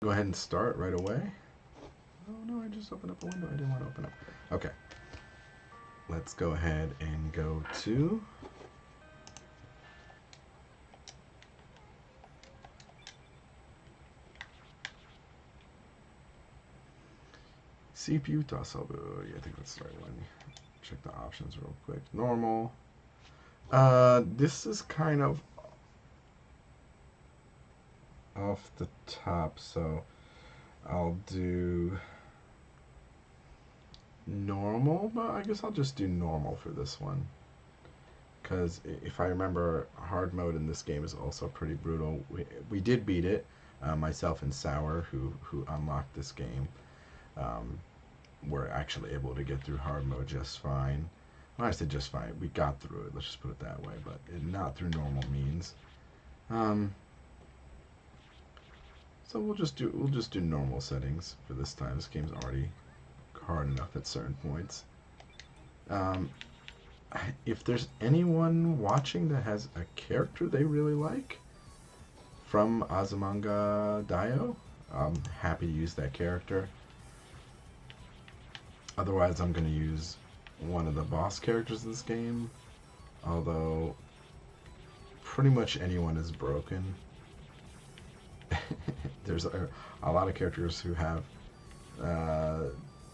go ahead and start right away. Oh no, I just opened up a window I didn't want to open up. Okay. Let's go ahead and go to CPU Tasobu. Yeah, I think that's the right one. Check the options real quick. Normal. This is kind of off the top, so I'll do normal, but I guess I'll just do normal for this one. Because if I remember, hard mode in this game is also pretty brutal. We did beat it, myself and Sour, who unlocked this game. Were actually able to get through hard mode just fine. When I said just fine, we got through it. Let's just put it that way, but not through normal means. So we'll just do normal settings for this time. This game's already hard enough at certain points. If there's anyone watching that has a character they really like from Azumanga Daioh, I'm happy to use that character. Otherwise, I'm going to use one of the boss characters in this game. Although, pretty much anyone is broken. There's a lot of characters who have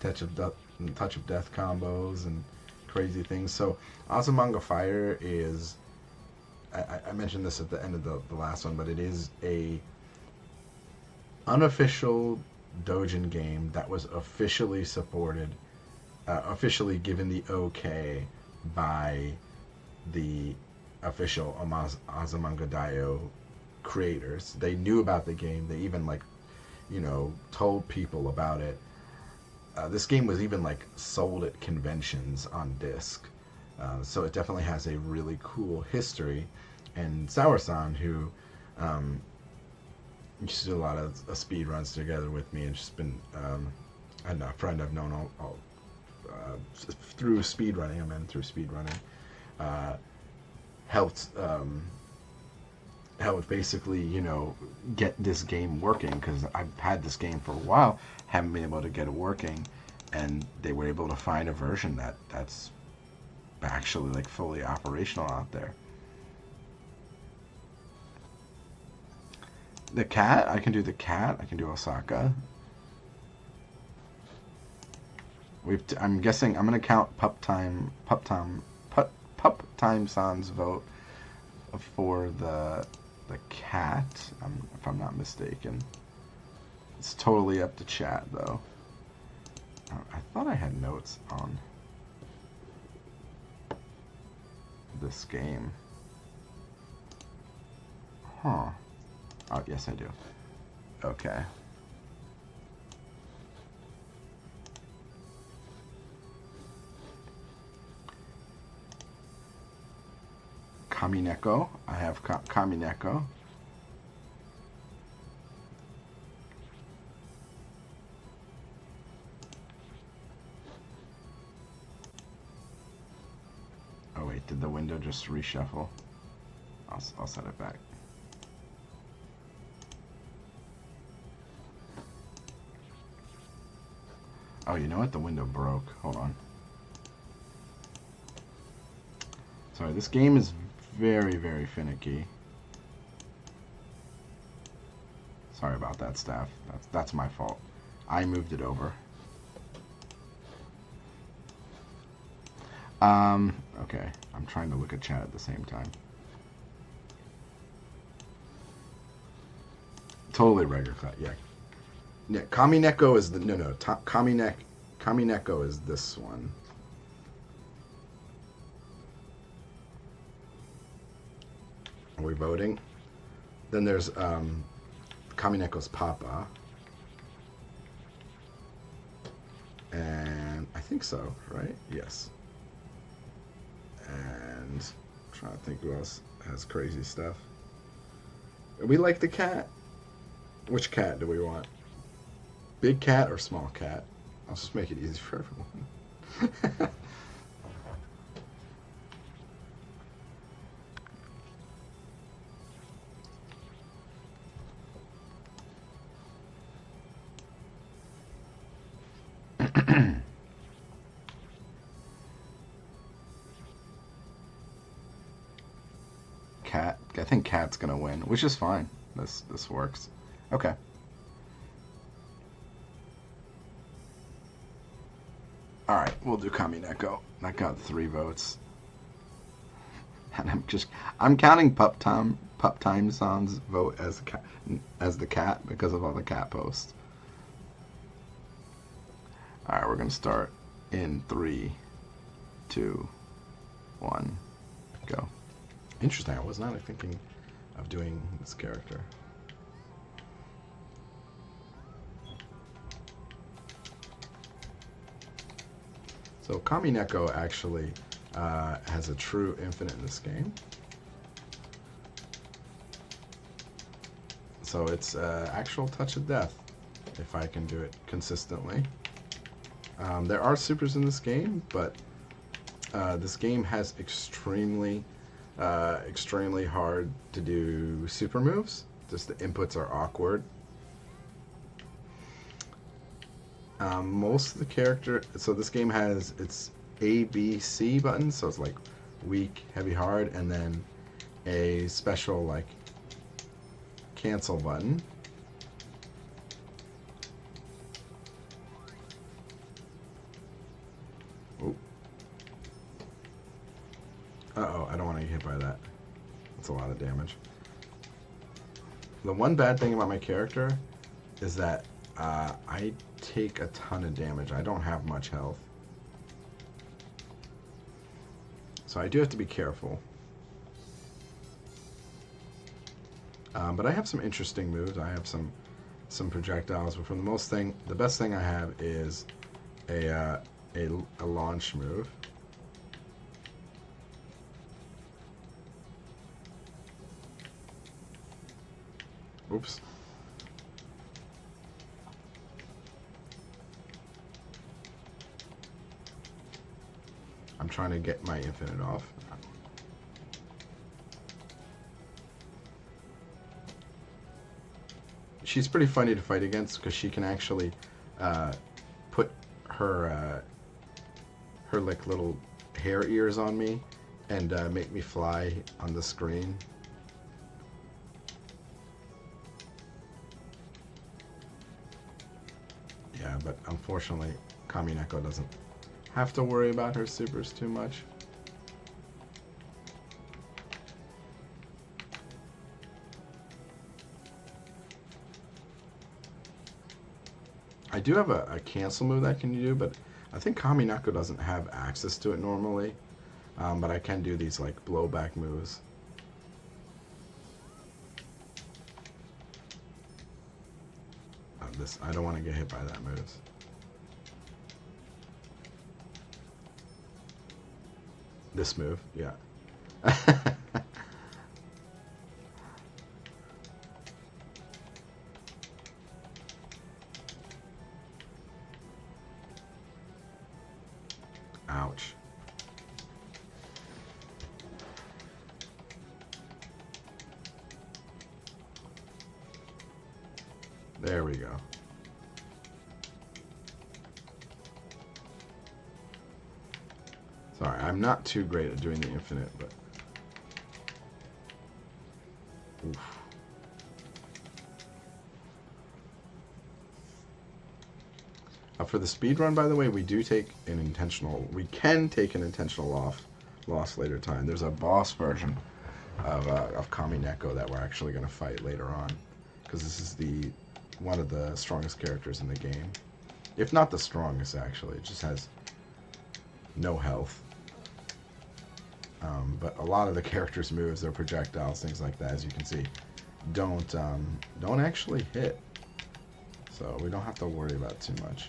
touch of death combos and crazy things. So, Azumanga Fire is... I mentioned this at the end of the last one, but it is a unofficial doujin game that was officially supported, officially given the okay by the official Azumanga Daioh creators. They knew about the game. They even told people about it. This game was even sold at conventions on disc. So it definitely has a really cool history. And Sour-san, who used to do a lot of speedruns together with me, and she's been a friend I've known all through speedrunning. Through speedrunning, helped basically get this game working, because I've had this game for a while, haven't been able to get it working, and they were able to find a version that's actually fully operational out there. The cat, I can do the cat. I can do Osaka. I'm guessing I'm gonna count Pup Time San's vote for the cat. If I'm not mistaken. It's totally up to chat though. I thought I had notes on this game. Huh. Oh, yes, I do. Okay. Kamineko. I have Kamineko. Oh wait, did the window just reshuffle? I'll set it back. Oh, you know what? The window broke. Hold on. Sorry, this game is very, very finicky. Sorry about that, staff. That's my fault. I moved it over. Okay. I'm trying to look at chat at the same time. Totally regular class, yeah. Yeah, Kamineko is the... No. Kamineko is this one. Are we voting? Then there's Kamineko's Papa. And I think so, right? Yes. And I'm trying to think who else has crazy stuff. We like the cat. Which cat do we want? Big cat or small cat? I'll just make it easy for everyone. Cat. I think Cat's gonna win, which is fine. This works. Okay. All right, we'll do Kamineko. That got 3 votes. And I'm counting Pup Time Son's vote as the cat because of all the cat posts. All right, we're gonna start in 3, 2, 1, go. Interesting. I was not thinking of doing this character. So Kamineko actually has a true infinite in this game. So it's actual touch of death if I can do it consistently. There are supers in this game, but this game has extremely hard to do super moves. Just the inputs are awkward. Most of the character, so this game has its A, B, C buttons, so it's like weak, heavy, hard, and then a special like cancel button. Oh. Uh-oh, I don't want to get hit by that. That's a lot of damage. The one bad thing about my character is that I take a ton of damage. I don't have much health. So I do have to be careful. But I have some interesting moves. I have some projectiles, but for the best thing I have is a launch move. Oops. I'm trying to get my infinite off. She's pretty funny to fight against because she can actually put her like little hair ears on me and make me fly on the screen. Yeah, but unfortunately, Kamineko doesn't have to worry about her supers too much. I do have a cancel move that I can do, but I think Kamineko doesn't have access to it normally. But I can do these like blowback moves. I don't want to get hit by that moves. This move, yeah. Ouch. There we go. Sorry, I'm not too great at doing the infinite, but... Oof. For the speedrun, by the way, we can take an intentional loss later time. There's a boss version of Kamineko that we're actually going to fight later on, because this is one of the strongest characters in the game. If not the strongest, actually. It just has no health. But a lot of the characters' moves, their projectiles, things like that, as you can see, don't actually hit. So we don't have to worry about it too much.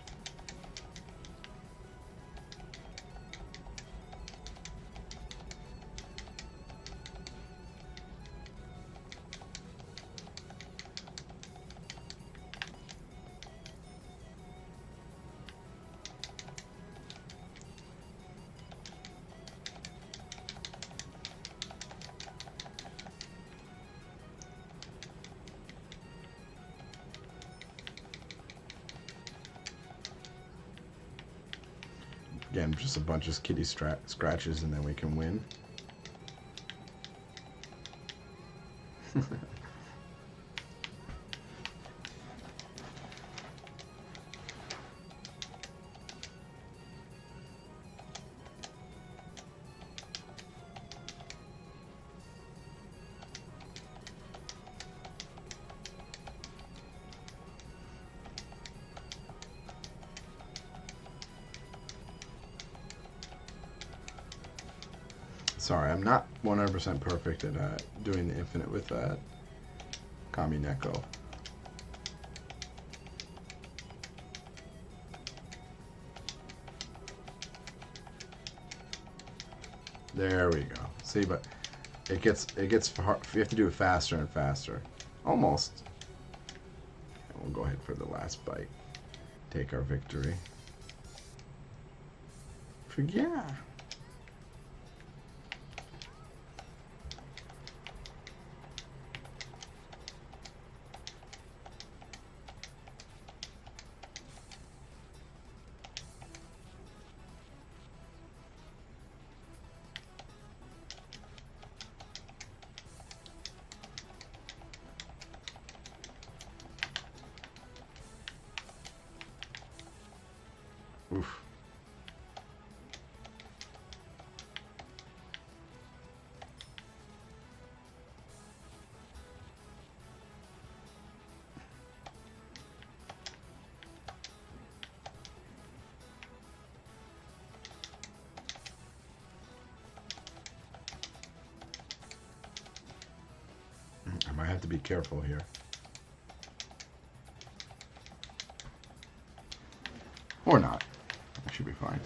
Again, just a bunch of kitty scratches and then we can win. Sorry, I'm not 100% perfect at doing the infinite with Kami Neko. There we go. See, but it gets hard. You have to do it faster and faster. Almost. And we'll go ahead for the last bite. Take our victory. Yeah. Oof. I might have to be careful here. Or not. I should be fine.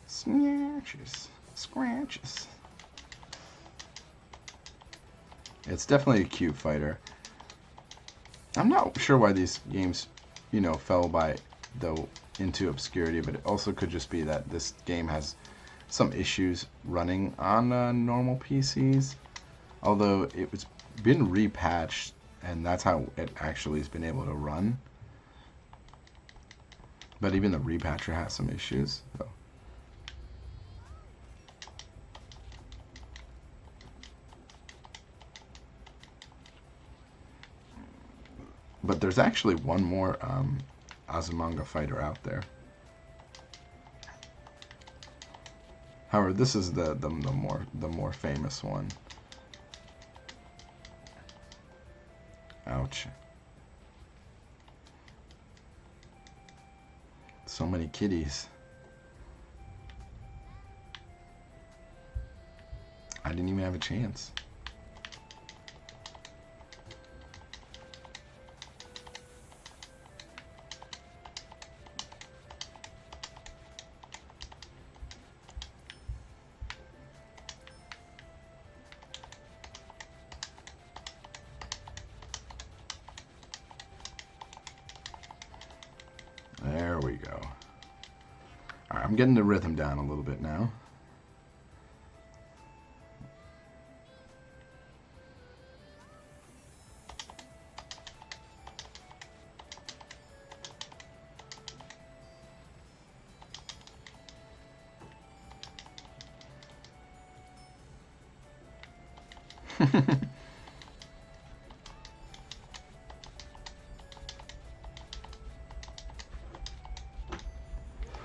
Snatches. Scratches. It's definitely a cute fighter. I'm not sure why these games, you know, fell into obscurity, but it also could just be that this game has some issues running on normal PCs. Although it's been repatched, and that's how it actually has been able to run. But even the repatcher has some issues. So. But there's actually one more Azumanga fighter out there. However, this is the more famous one. Ouch. So many kitties. I didn't even have a chance. There we go. All right, I'm getting the rhythm down a little bit now.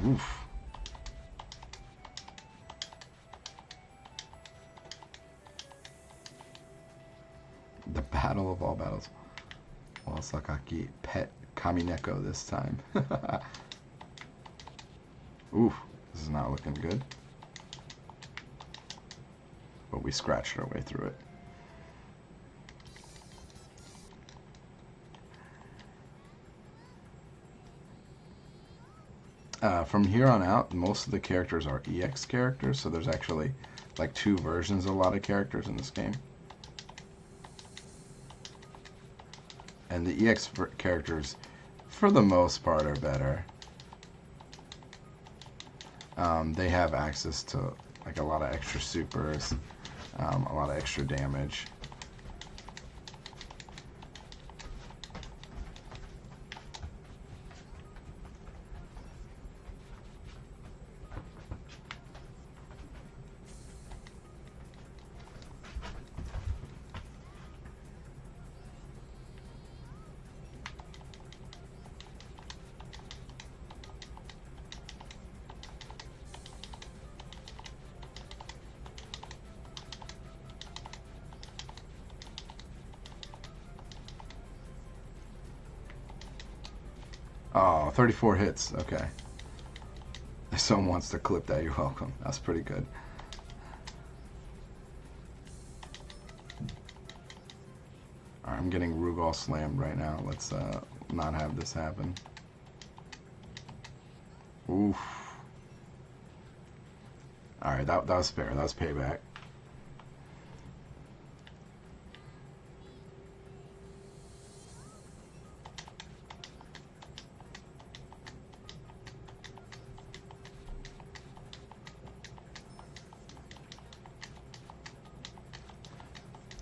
Oof. The battle of all battles. Well, Sakaki pet Kami Neko this time. Oof, this is not looking good. But we scratched our way through it. From here on out, most of the characters are EX characters, so there's actually like 2 versions of a lot of characters in this game. And the EX characters, for the most part, are better. They have access to like a lot of extra supers, a lot of extra damage. Oh, 34 hits. Okay. If someone wants to clip that, you're welcome. That's pretty good. Alright, I'm getting Rugal slammed right now. Let's not have this happen. Oof. Alright, that was fair. That was payback.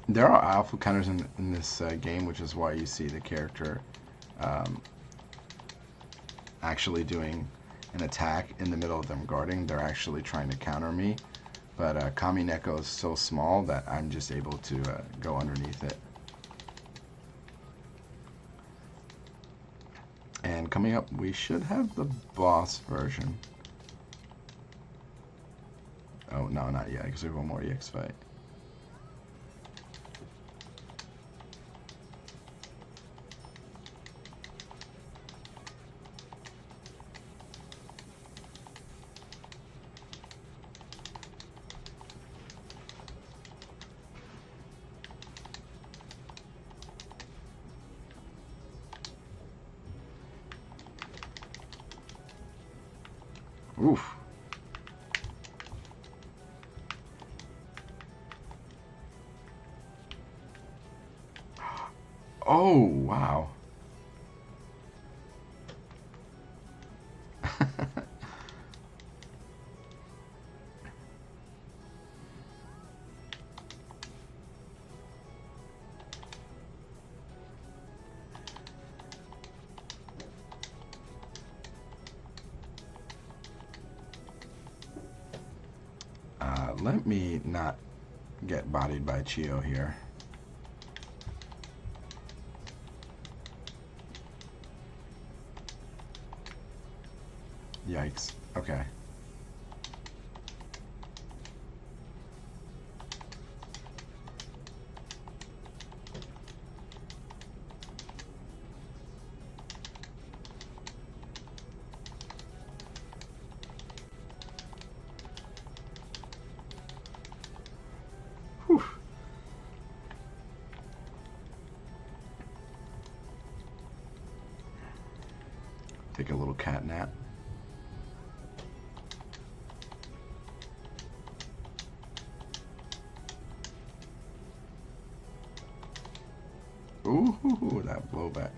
There are alpha counters in this game, which is why you see the character actually doing an attack in the middle of them guarding. They're actually trying to counter me, but Kami Neko is so small that I'm just able to go underneath it. And coming up, we should have the boss version. Oh, no, not yet, because we have one more EX fight. Oof. Oh, wow. Let me not get bodied by Chiyo here. Yikes. Okay. Whew. Take a little cat nap. Ooh, that blowback.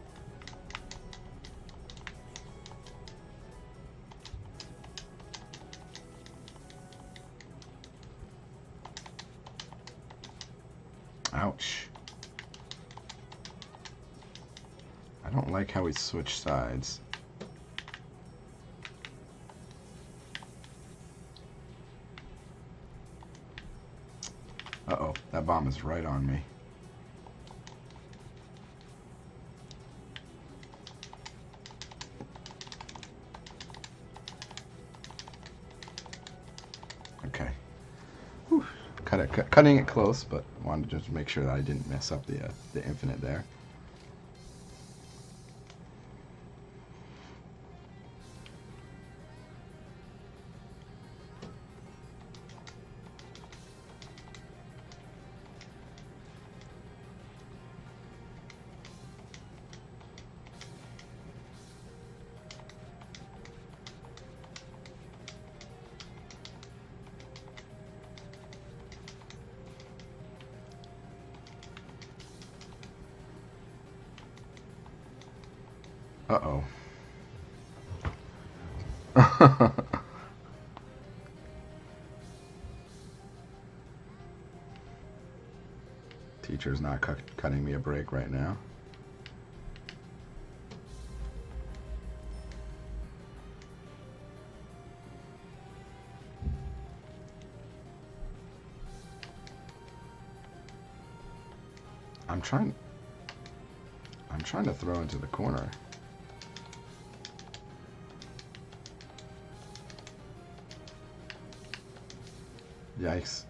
Ouch. I don't like how we switch sides. Uh-oh, that bomb is right on me. Okay. Whew. Cutting it close, but wanted to just make sure that I didn't mess up the infinite there. Uh-oh. Teacher's not cutting me a break right now. I'm trying to throw into the corner. Yikes.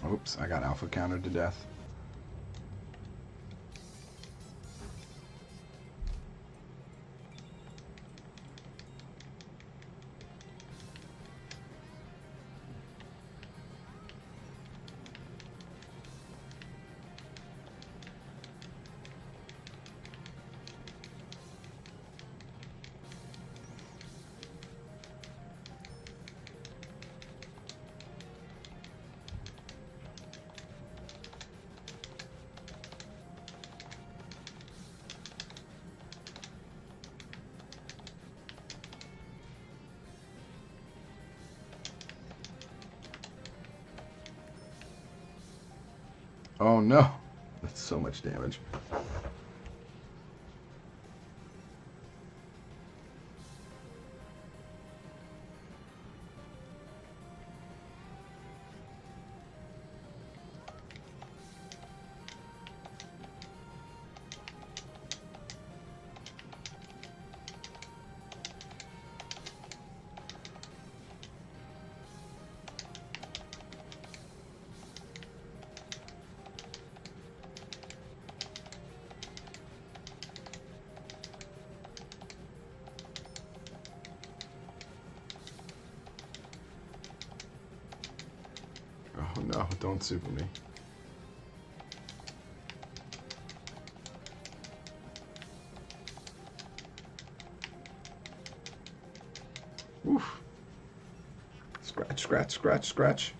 Oops, I got alpha countered to death. Oh no, that's so much damage. Oh no, don't super me. Oof. Scratch, scratch, scratch, scratch.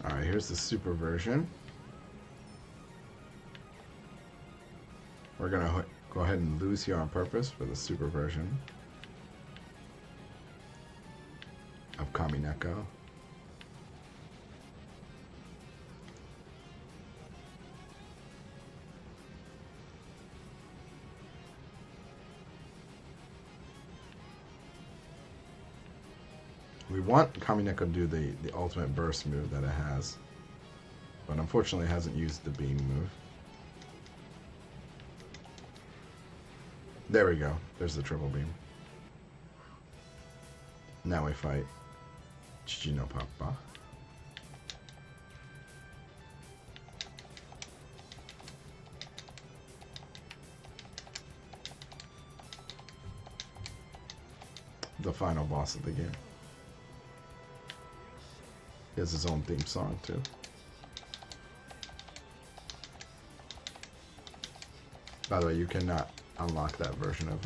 Alright, here's the super version. We're going to go ahead and lose here on purpose for the super version of Kamineko. We want Kamineko to do the ultimate burst move that it has, but unfortunately it hasn't used the beam move. There we go. There's the triple beam. Now we fight Chichi no Papa. The final boss of the game. He has his own theme song too. By the way, you cannot unlock that version of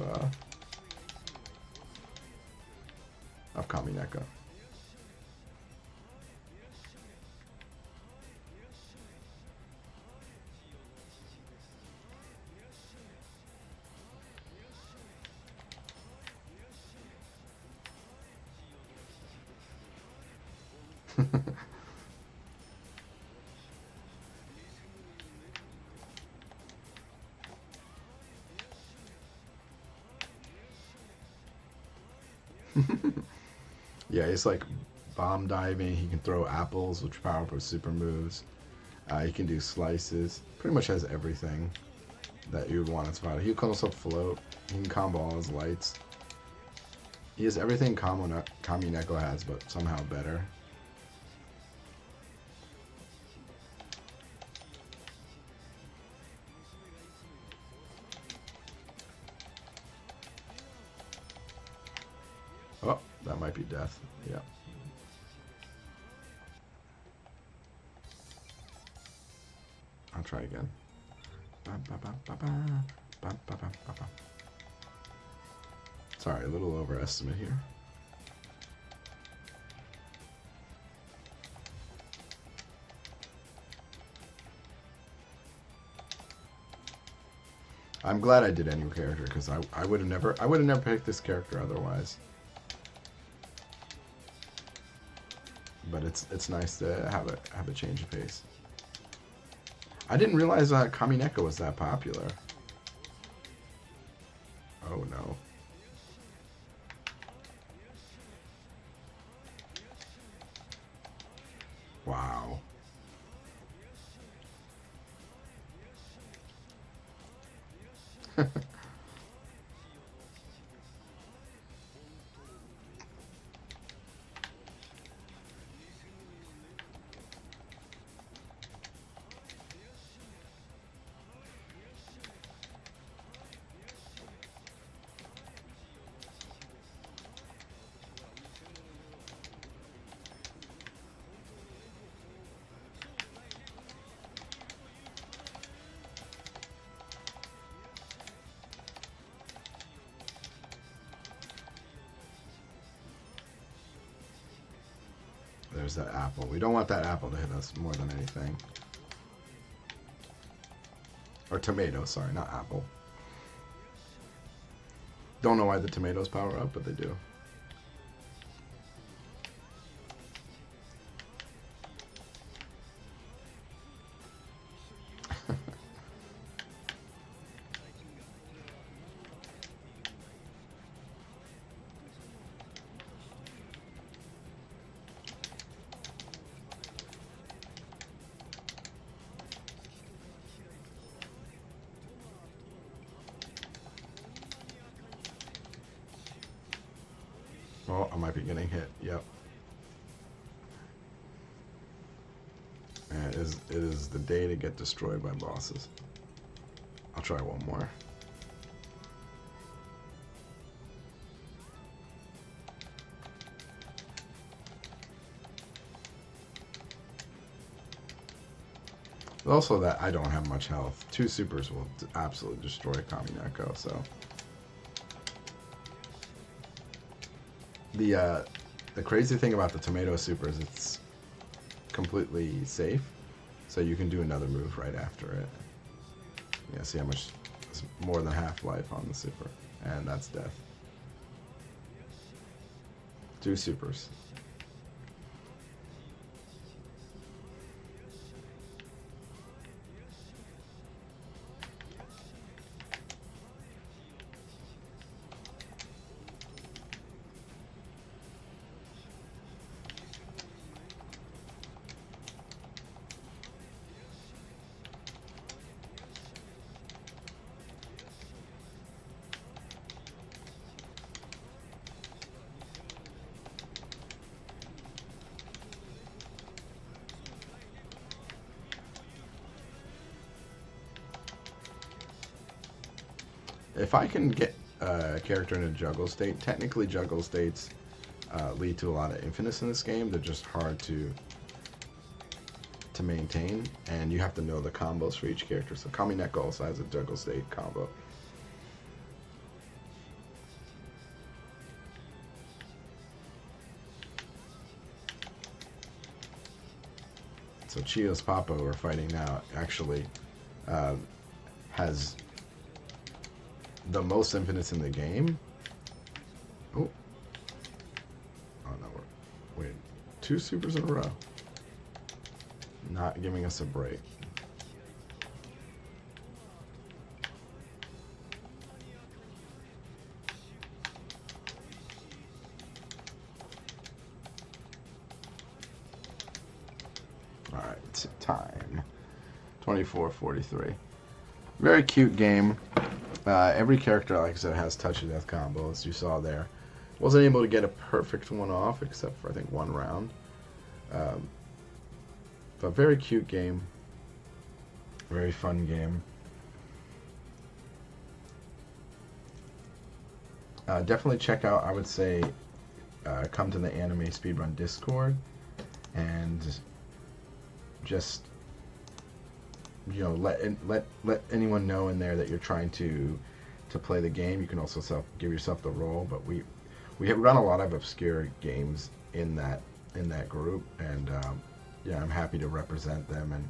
Kamineko. Yeah, it's like bomb diving. He can throw apples, which power up with super moves. He can do slices. Pretty much has everything that you would want in Spider. He can also float. He can combo all his lights. He has everything Kamineko has, but somehow better. Oh, that might be death. Yeah. I'll try again. Ba, ba, ba, ba, ba. Sorry, a little overestimate here. I'm glad I did any character because I would have never picked this character otherwise. But it's nice to have a change of pace. I didn't realize Kamineko was that popular. Oh no. Wow. There's that apple. We don't want that apple to hit us more than anything. Or tomato, sorry, not apple. Don't know why the tomatoes power up, but they do. Oh, I might be getting hit. Yep. And it is the day to get destroyed by bosses. I'll try one more. Also that I don't have much health. 2 supers will absolutely destroy Kamineko, so... The crazy thing about the tomato super is it's completely safe, so you can do another move right after it. Yeah, see how much, it's more than half life on the super, and that's death. 2 supers. If I can get a character in a juggle state, technically juggle states lead to a lot of infinites in this game. They're just hard to maintain, and you have to know the combos for each character. So Kamineko also has a juggle state combo. So Chiyo's Papa, we're fighting now, actually has the most infinites in the game. Oh. Oh no, wait. 2 supers in a row. Not giving us a break. Alright, time. 24:43. Very cute game. Every character, like I said, has touch of death combo, as you saw there. Wasn't able to get a perfect one off, except for I think 1 round. But very cute game. Very fun game. Definitely check out, I would say, come to the Anime Speedrun Discord and just let anyone know in there that you're trying to play the game. You can also give yourself the role, but we have run a lot of obscure games in that group, and yeah, I'm happy to represent them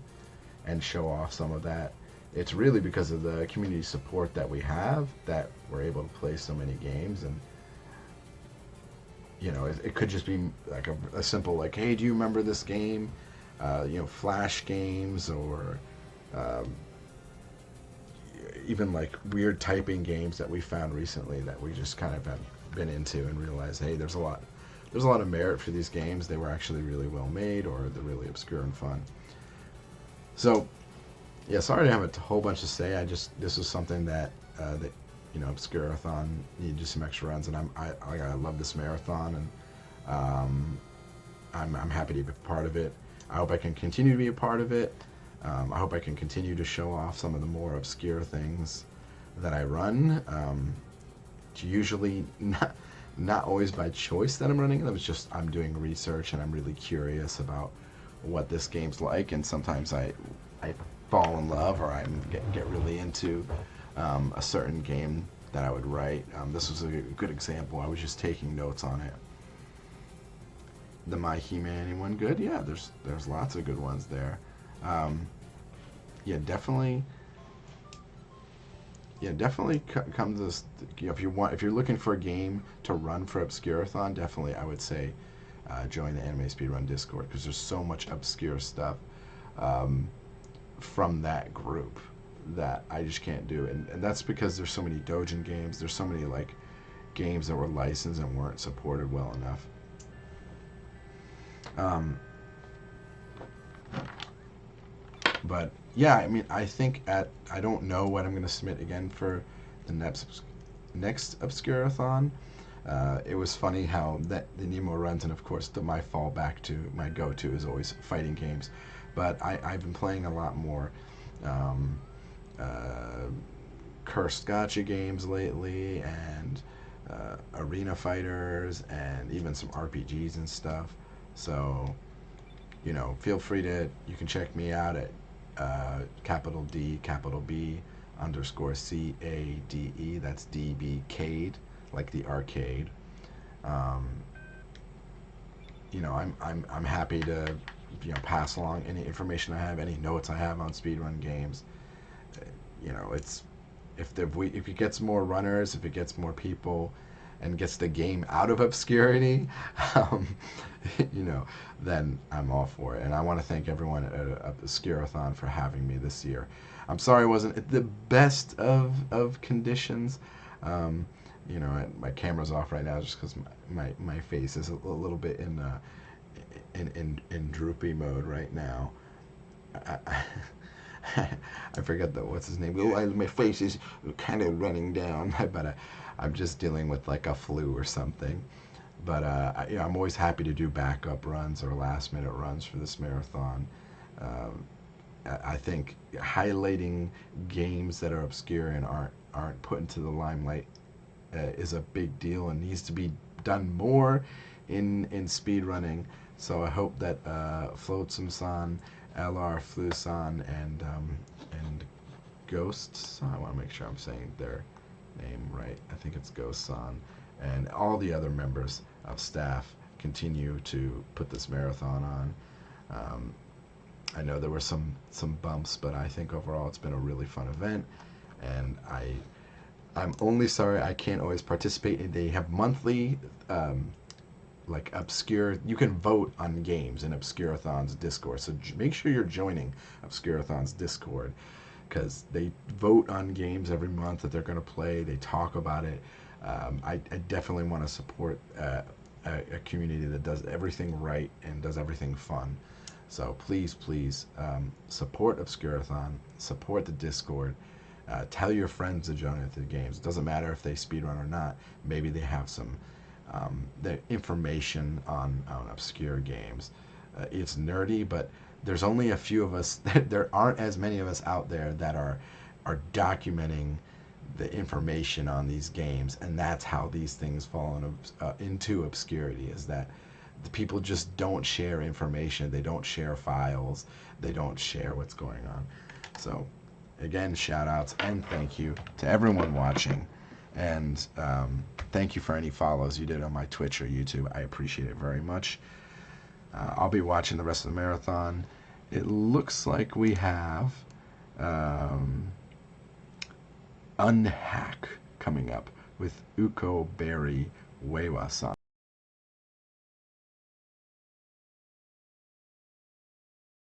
and show off some of that. It's really because of the community support that we have that we're able to play so many games. And it could just be like a simple like, hey, do you remember this game? Flash games, or um, even like weird typing games that we found recently that we just kind of have been into and realized, hey, there's a lot of merit for these games. They were actually really well made, or they're really obscure and fun. So yeah, sorry to have a whole bunch to say. This was something that Obscurathon needed just some extra runs, and I love this marathon, and I'm happy to be a part of it. I hope I can continue to be a part of it. I hope I can continue to show off some of the more obscure things that I run. It's usually not always by choice that I'm running them. It's just I'm doing research and I'm really curious about what this game's like, and sometimes I fall in love, or I get really into a certain game that I would write. This was a good example. I was just taking notes on it. The My He-Man anyone good? Yeah, there's lots of good ones there. Yeah, definitely come to this. If you're looking for a game to run for Obscurathon, definitely I would say join the Anime Speedrun Discord, because there's so much obscure stuff from that group that I just can't do, and that's because there's so many doujin games. There's so many like games that were licensed and weren't supported well enough. But yeah, I mean, I think I don't know what I'm going to submit again for the next Obscurathon. It was funny how that the Nemo runs, and of course my fallback to my go-to is always fighting games. But I've been playing a lot more cursed gacha games lately, and arena fighters, and even some RPGs and stuff. So feel free to, you can check me out at capital D, capital B, _CADE. That's DBcade, like the arcade. I'm happy to pass along any information I have, any notes I have on speedrun games. It's if it gets more runners, if it gets more people, and gets the game out of obscurity, then I'm all for it. And I want to thank everyone at Obscurathon for having me this year. I'm sorry it wasn't the best of conditions. My camera's off right now just because my face is a little bit in droopy mode right now. I forget what's his name. My face is kind of running down, but I'm just dealing with like a flu or something. But I'm always happy to do backup runs or last minute runs for this marathon. I think highlighting games that are obscure and aren't put into the limelight is a big deal, and needs to be done more in speedrunning. So I hope that Flotsam-san, LR Flu-san, and Ghost-san, I want to make sure I'm saying their name right. I think it's Ghost-san, and all the other members of staff continue to put this marathon on. I know there were some bumps, but I think overall it's been a really fun event, and I'm only sorry I can't always participate. They have monthly like obscure, you can vote on games in Obscurathon's Discord, so make sure you're joining Obscurathon's Discord, because they vote on games every month that they're going to play. They talk about it. I definitely want to support a community that does everything right and does everything fun. So please support Obscurathon, support the Discord. Tell your friends to join into the games. It doesn't matter if they speedrun or not. Maybe they have some the information on obscure games. It's nerdy, but there's only a few of us. There aren't as many of us out there that are documenting the information on these games, and that's how these things fall into obscurity. Is that the people just don't share information. They don't share files. They don't share what's going on. So, again, shout outs and thank you to everyone watching. And thank you for any follows you did on my Twitch or YouTube. I appreciate it very much. I'll be watching the rest of the marathon. It looks like we have Unhack coming up with Uko Berry Wewa-san.